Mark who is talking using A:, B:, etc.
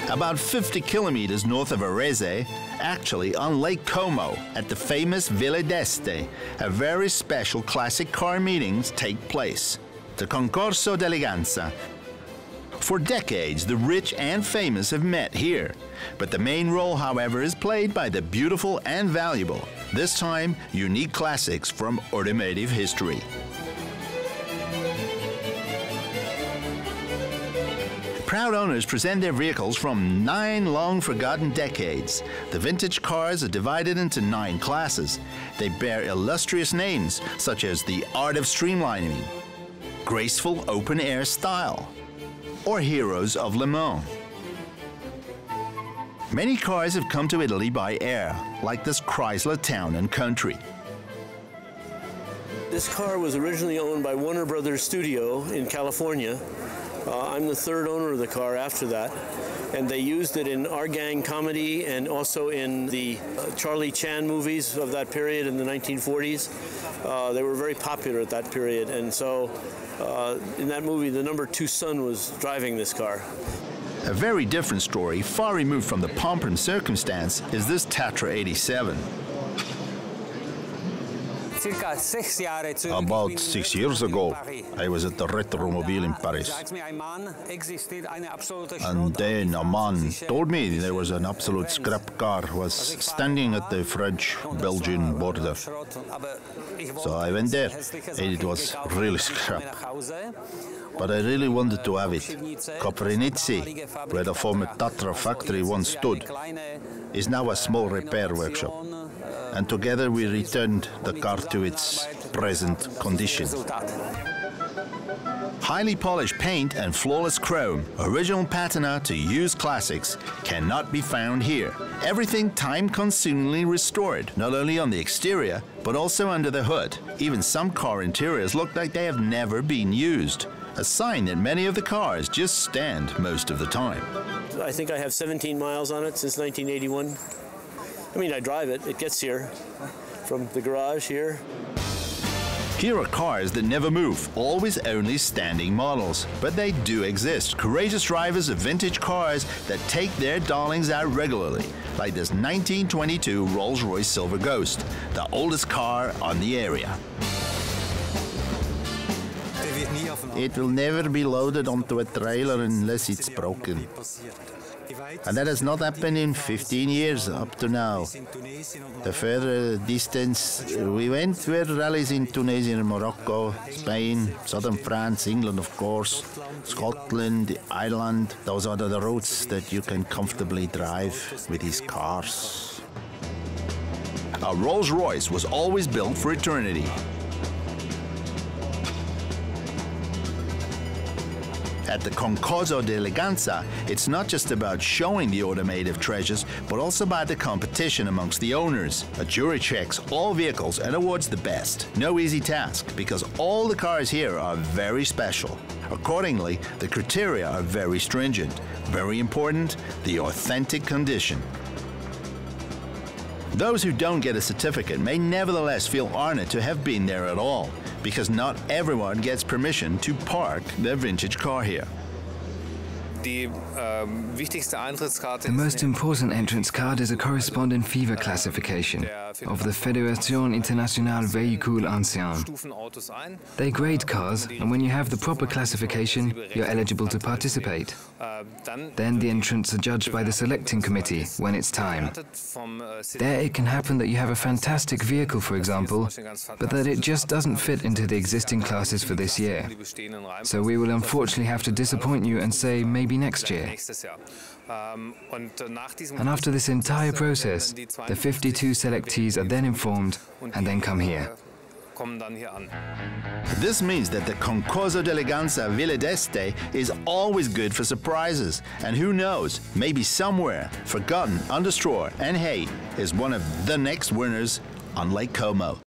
A: about 50 kilometers north of Arese, actually on Lake Como at the famous Ville d'Este, a very special classic car meetings take place, the Concorso d'Eleganza. For decades, the rich and famous have met here, but the main role, however, is played by the beautiful and valuable, this time unique classics from automotive history. Proud owners present their vehicles from 9 long-forgotten decades. The vintage cars are divided into 9 classes. They bear illustrious names, such as the art of streamlining, graceful open-air style, or heroes of Le Mans. Many cars have come to Italy by air, like this Chrysler Town & Country.
B: This car was originally owned by Warner Brothers Studio in California. I'm the 3rd owner of the car after that, and they used it in Our Gang comedy and also in the Charlie Chan movies of that period in the 1940s. They were very popular at that period, and so in that movie, the number 2 son was driving this car.
A: A very different story, far removed from the pomp and circumstance, is this Tatra 87.
C: About 6 years ago, I was at the Retromobile in Paris. And then a man told me there was an absolute scrap car was standing at the French-Belgian border. So I went there, and it was really scrap. But I really wanted to have it. Koprivnici, where the former Tatra factory once stood, is now a small repair workshop. And together we returned the car to its present condition. Highly polished paint and flawless chrome, original patina to used classics, cannot be found here. Everything time-consumingly restored, not only on the exterior, but also under the hood. Even some car interiors look like they have never been used, a sign that many of the cars just stand most of the time.
B: I think I have 17 miles on it since 1981. I mean, I drive it. It gets here from the garage here.
A: Here are cars that never move, always only standing models. But they do exist, courageous drivers of vintage cars that take their darlings out regularly, like this 1922 Rolls-Royce Silver Ghost, the oldest car on the area.
C: It will never be loaded onto a trailer unless it's broken. And that has not happened in 15 years up to now. The further distance we went were rallies in Tunisia and Morocco, Spain, southern France, England of course, Scotland, Ireland. Those are the routes that you can comfortably drive with these cars.
A: A Rolls-Royce was always built for eternity. At the Concorso d'Eleganza, it's not just about showing the automotive treasures, but also about the competition amongst the owners. A jury checks all vehicles and awards the best. No easy task, because all the cars here are very special. Accordingly, the criteria are very stringent. Very important, the authentic condition. Those who don't get a certificate may nevertheless feel honored to have been there at all, because not everyone gets permission to park their vintage car here.
D: The most important entrance card is a corresponding fever classification of the Fédération Internationale Véhicules Anciens. They grade cars, and when you have the proper classification, you're eligible to participate. Then the entrants are judged by the selecting committee when it's time. There it can happen that you have a fantastic vehicle, for example, but that it just doesn't fit into the existing classes for this year. So we will unfortunately have to disappoint you and say maybe next year. And after this entire process, the 52 selectees are then informed and then come here.
A: This means that the Concorso d'Eleganza Ville d'Este is always good for surprises. And who knows, maybe somewhere, forgotten under straw and hay, is one of the next winners on Lake Como.